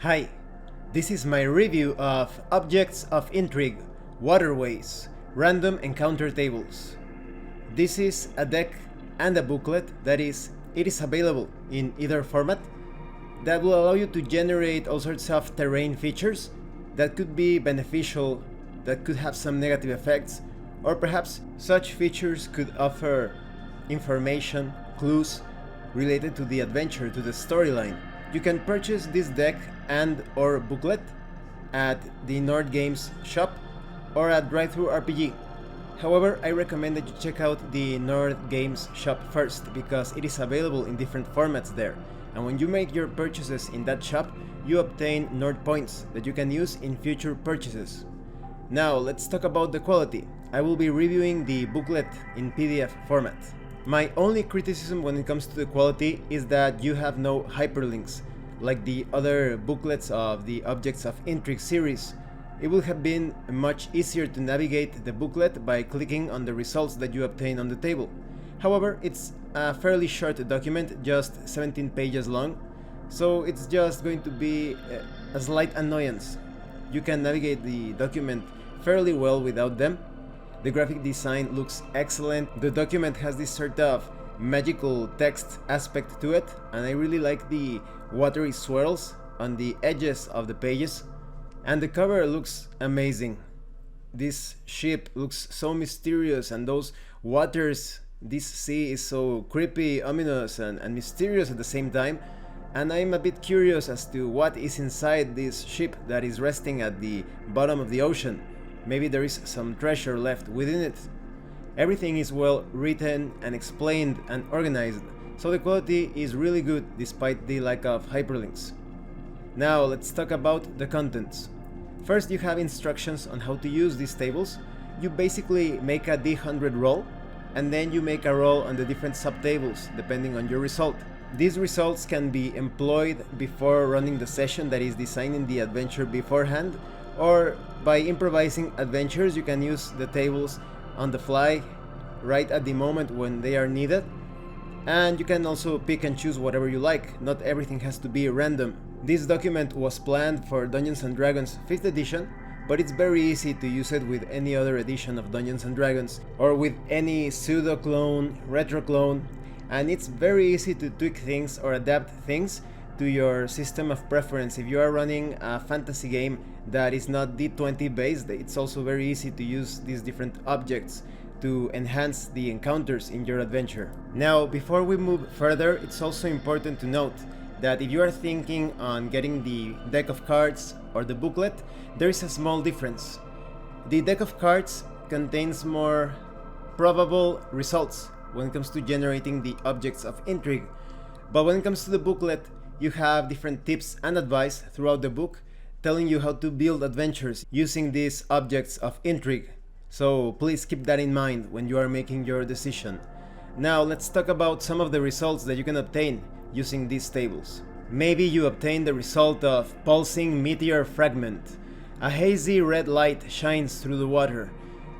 Hi, this is my review of Objects of Intrigue, Waterways, Random Encounter Tables. This is a deck and a booklet it is available in either format that will allow you to generate all sorts of terrain features that could be beneficial, that could have some negative effects, or perhaps such features could offer information, clues related to the adventure, to the storyline. You can purchase this deck and/or booklet at the Nord Games shop or at Drive-Thru RPG. However, I recommend that you check out the Nord Games shop first because it is available in different formats there. And when you make your purchases in that shop, you obtain Nord points that you can use in future purchases. Now, let's talk about the quality. I will be reviewing the booklet in PDF format. My only criticism when it comes to the quality is that you have no hyperlinks, like the other booklets of the Objects of Intrigue series. It would have been much easier to navigate the booklet by clicking on the results that you obtain on the table. However, it's a fairly short document, just 17 pages long, so it's just going to be a slight annoyance. You can navigate the document fairly well without them. The graphic design looks excellent. The document has this sort of magical text aspect to it, and I really like the watery swirls on the edges of the pages. And the cover looks amazing. This ship looks so mysterious, and those waters, this sea is so creepy, ominous, and mysterious at the same time. And I'm a bit curious as to what is inside this ship that is resting at the bottom of the ocean. Maybe there is some treasure left within it. Everything is well written and explained and organized, so the quality is really good despite the lack of hyperlinks. Now let's talk about the contents. First, you have instructions on how to use these tables. You basically make a D100 roll, and then you make a roll on the different subtables depending on your result. These results can be employed before running the session, that is designing the adventure beforehand, or by improvising adventures. You can use the tables on the fly right at the moment when they are needed, and you can also pick and choose whatever you like. Not everything has to be random. This document was planned for Dungeons & Dragons 5th edition, but it's very easy to use it with any other edition of Dungeons & Dragons or with any pseudo-clone, retro-clone, and it's very easy to tweak things or adapt things to your system of preference. If you are running a fantasy game that is not D20 based, it's also very easy to use these different objects to enhance the encounters in your adventure. Now, before we move further, it's also important to note that if you are thinking on getting the deck of cards or the booklet, there is a small difference. The deck of cards contains more probable results when it comes to generating the objects of intrigue, but when it comes to the booklet, you have different tips and advice throughout the book telling you how to build adventures using these objects of intrigue. So please keep that in mind when you are making your decision. Now let's talk about some of the results that you can obtain using these tables. Maybe you obtain the result of pulsing meteor fragment. A hazy red light shines through the water.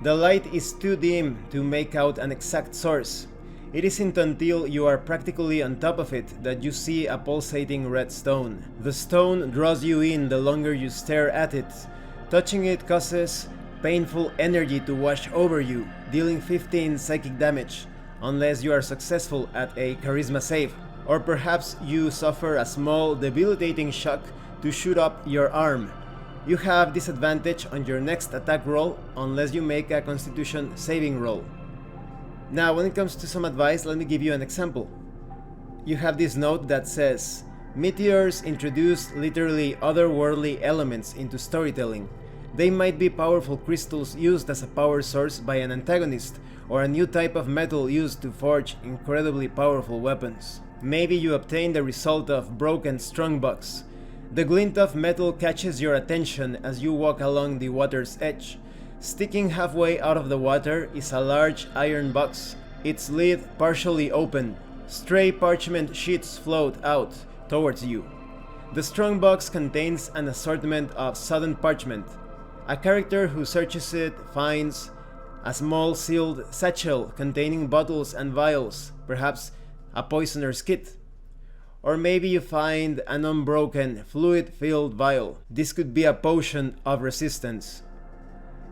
The light is too dim to make out an exact source. It isn't until you are practically on top of it that you see a pulsating red stone. The stone draws you in the longer you stare at it. Touching it causes painful energy to wash over you, dealing 15 psychic damage, unless you are successful at a charisma save. Or perhaps you suffer a small debilitating shock to shoot up your arm. You have disadvantage on your next attack roll unless you make a constitution saving roll. Now, when it comes to some advice, let me give you an example. You have this note that says, meteors introduce literally otherworldly elements into storytelling. They might be powerful crystals used as a power source by an antagonist, or a new type of metal used to forge incredibly powerful weapons. Maybe you obtain the result of broken strongbox. The glint of metal catches your attention as you walk along the water's edge. Sticking halfway out of the water is a large iron box, its lid partially open. Stray parchment sheets float out towards you. The strongbox contains an assortment of sodden parchment. A character who searches it finds a small sealed satchel containing bottles and vials, perhaps a poisoner's kit. Or maybe you find an unbroken, fluid-filled vial. This could be a potion of resistance.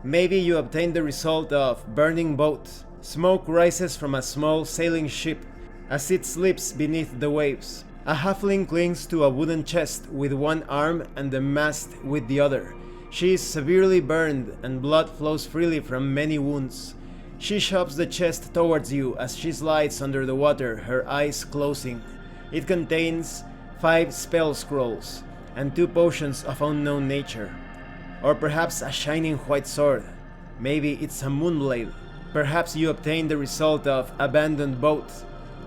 Maybe you obtain the result of burning boat. Smoke rises from a small sailing ship as it slips beneath the waves. A halfling clings to a wooden chest with one arm and the mast with the other. She is severely burned and blood flows freely from many wounds. She shoves the chest towards you as she slides under the water, her eyes closing. It contains 5 spell scrolls and 2 potions of unknown nature. Or perhaps a shining white sword. Maybe it's a moonblade. Perhaps you obtain the result of abandoned boat.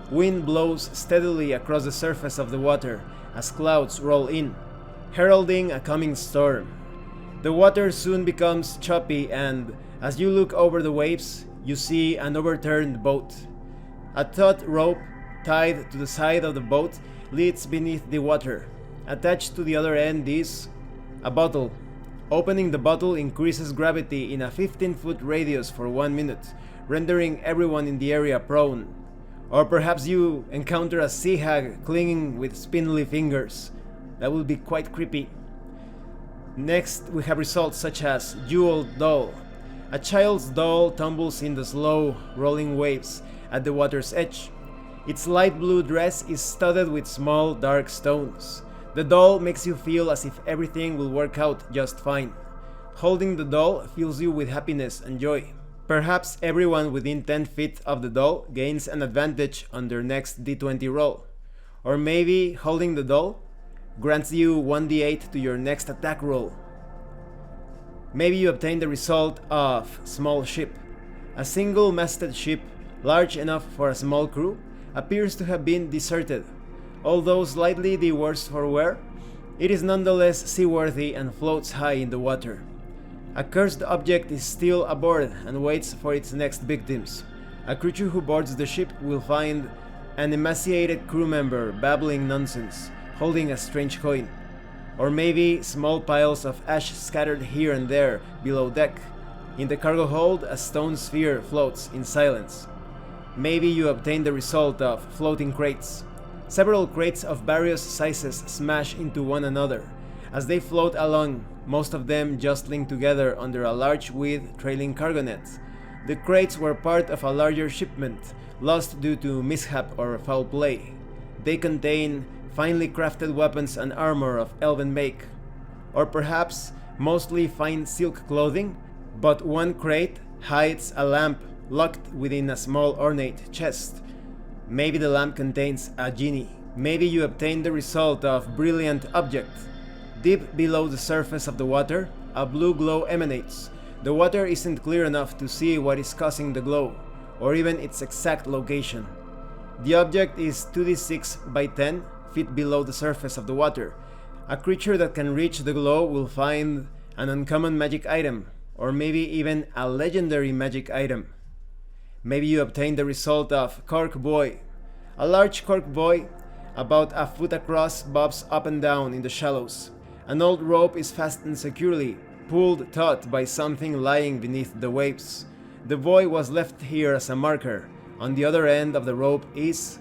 Wind blows steadily across the surface of the water as clouds roll in, heralding a coming storm. The water soon becomes choppy and, as you look over the waves, you see an overturned boat. A taut rope tied to the side of the boat leads beneath the water. Attached to the other end is a bottle. Opening the bottle increases gravity in a 15-foot radius for 1 minute, rendering everyone in the area prone. Or perhaps you encounter a sea hag clinging with spindly fingers. That would be quite creepy. Next, we have results such as Jeweled Doll. A child's doll tumbles in the slow, rolling waves at the water's edge. Its light blue dress is studded with small, dark stones. The doll makes you feel as if everything will work out just fine. Holding the doll fills you with happiness and joy. Perhaps everyone within 10 feet of the doll gains an advantage on their next d20 roll. Or maybe holding the doll grants you 1d8 to your next attack roll. Maybe you obtain the result of Small Ship. A single-masted ship, large enough for a small crew, appears to have been deserted. Although slightly the worse for wear, it is nonetheless seaworthy and floats high in the water. A cursed object is still aboard and waits for its next victims. A creature who boards the ship will find an emaciated crew member babbling nonsense, holding a strange coin. Or maybe small piles of ash scattered here and there below deck. In the cargo hold, a stone sphere floats in silence. Maybe you obtain the result of floating crates. Several crates of various sizes smash into one another as they float along, most of them jostling together under a large with trailing cargo nets. The crates were part of a larger shipment, lost due to mishap or foul play. They contain finely crafted weapons and armor of elven make, or perhaps mostly fine silk clothing, but one crate hides a lamp locked within a small ornate chest. Maybe the lamp contains a genie. Maybe you obtain the result of Brilliant Object. Deep below the surface of the water, a blue glow emanates. The water isn't clear enough to see what is causing the glow, or even its exact location. The object is 2d6 by 10 feet below the surface of the water. A creature that can reach the glow will find an uncommon magic item, or maybe even a legendary magic item. Maybe you obtain the result of Cork Boy. A large cork buoy, about a foot across, bobs up and down in the shallows. An old rope is fastened securely, pulled taut by something lying beneath the waves. The buoy was left here as a marker. On the other end of the rope is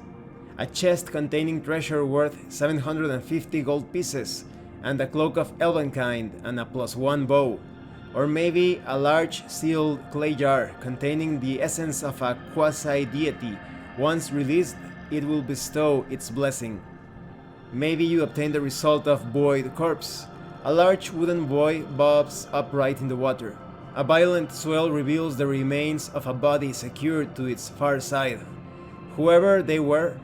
a chest containing treasure worth 750 gold pieces, and a cloak of elvenkind and a +1 bow. Or maybe a large sealed clay jar containing the essence of a quasi-deity. Once released, it will bestow its blessing. Maybe you obtain the result of Buoyed Corpse. A large wooden buoy bobs upright in the water. A violent swell reveals the remains of a body secured to its far side. Whoever they were,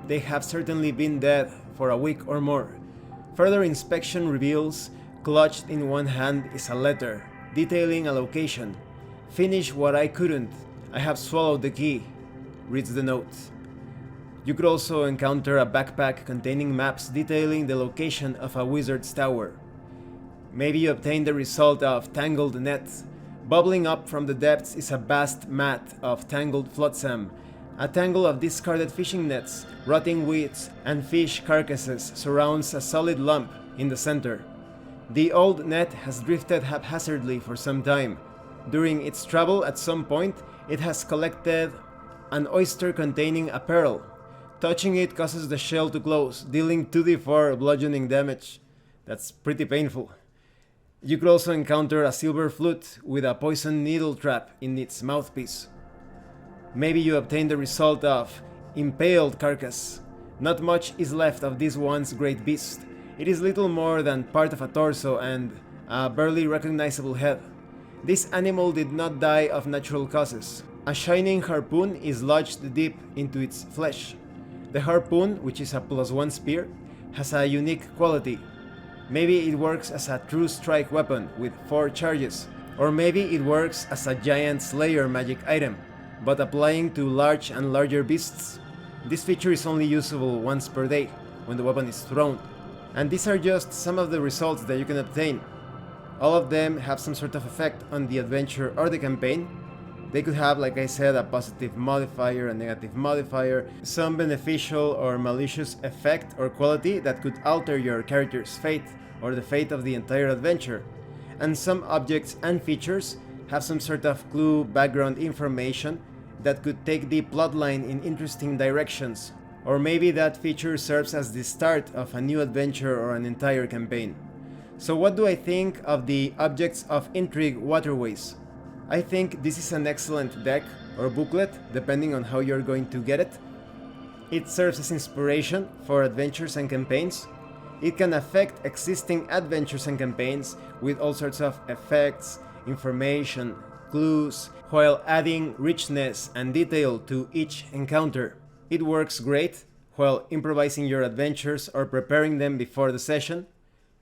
they have certainly been dead for a week or more. Further inspection reveals, clutched in one hand is a letter detailing a location. "Finish what I couldn't. I have swallowed the key," reads the note. You could also encounter a backpack containing maps detailing the location of a wizard's tower. Maybe you obtain the result of Tangled Net. Bubbling up from the depths is a vast mat of tangled flotsam. A tangle of discarded fishing nets, rotting weeds, and fish carcasses surrounds a solid lump in the center. The old net has drifted haphazardly for some time. During its travel, at some point, it has collected an oyster containing a pearl. Touching it causes the shell to close, dealing 2d4 bludgeoning damage. That's pretty painful. You could also encounter a silver flute with a poison needle trap in its mouthpiece. Maybe you obtain the result of Impaled Carcass. Not much is left of this once great beast. It is little more than part of a torso and a barely recognizable head. This animal did not die of natural causes. A shining harpoon is lodged deep into its flesh. The harpoon, which is a +1 spear, has a unique quality. Maybe it works as a true strike weapon with 4 charges, or maybe it works as a giant slayer magic item, but applying to large and larger beasts. This feature is only usable once per day, when the weapon is thrown. And these are just some of the results that you can obtain. All of them have some sort of effect on the adventure or the campaign. They could have, like I said, a positive modifier, a negative modifier, some beneficial or malicious effect or quality that could alter your character's fate or the fate of the entire adventure. And some objects and features have some sort of clue, background information that could take the plotline in interesting directions, or maybe that feature serves as the start of a new adventure or an entire campaign. So what do I think of the Objects of Intrigue Waterways? I think this is an excellent deck or booklet, depending on how you're going to get it. It serves as inspiration for adventures and campaigns. It can affect existing adventures and campaigns with all sorts of effects, information, clues, while adding richness and detail to each encounter. It works great while improvising your adventures or preparing them before the session.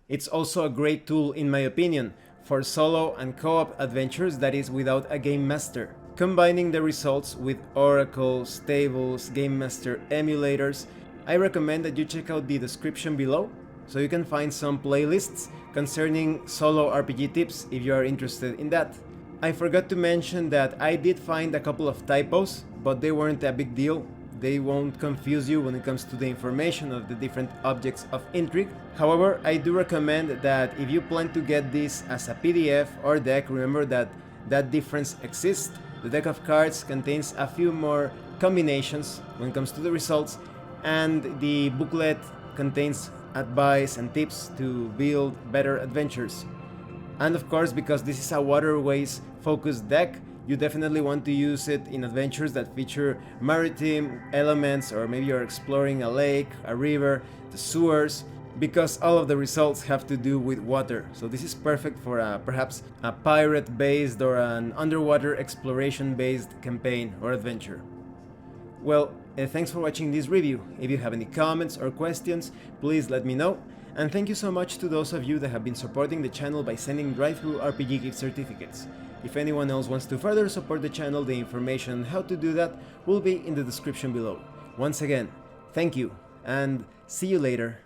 It's also a great tool, in my opinion, for solo and co-op adventures that is without a game master. Combining the results with oracles, tables, game master emulators, I recommend that you check out the description below, so you can find some playlists concerning solo RPG tips if you are interested in that. I forgot to mention that I did find a couple of typos, but they weren't a big deal. They won't confuse you when it comes to the information of the different objects of Intrigue. However, I do recommend that if you plan to get this as a PDF or deck, remember that that difference exists. The deck of cards contains a few more combinations when it comes to the results, and the booklet contains advice and tips to build better adventures. And of course, because this is a Waterways focused deck, you definitely want to use it in adventures that feature maritime elements, or maybe you're exploring a lake, a river, the sewers, because all of the results have to do with water. So this is perfect for perhaps a pirate-based or an underwater exploration-based campaign or adventure. Well, thanks for watching this review. If you have any comments or questions, please let me know. And thank you so much to those of you that have been supporting the channel by sending drive-thru RPG gift certificates. If anyone else wants to further support the channel, the information on how to do that will be in the description below. Once again, thank you, and see you later.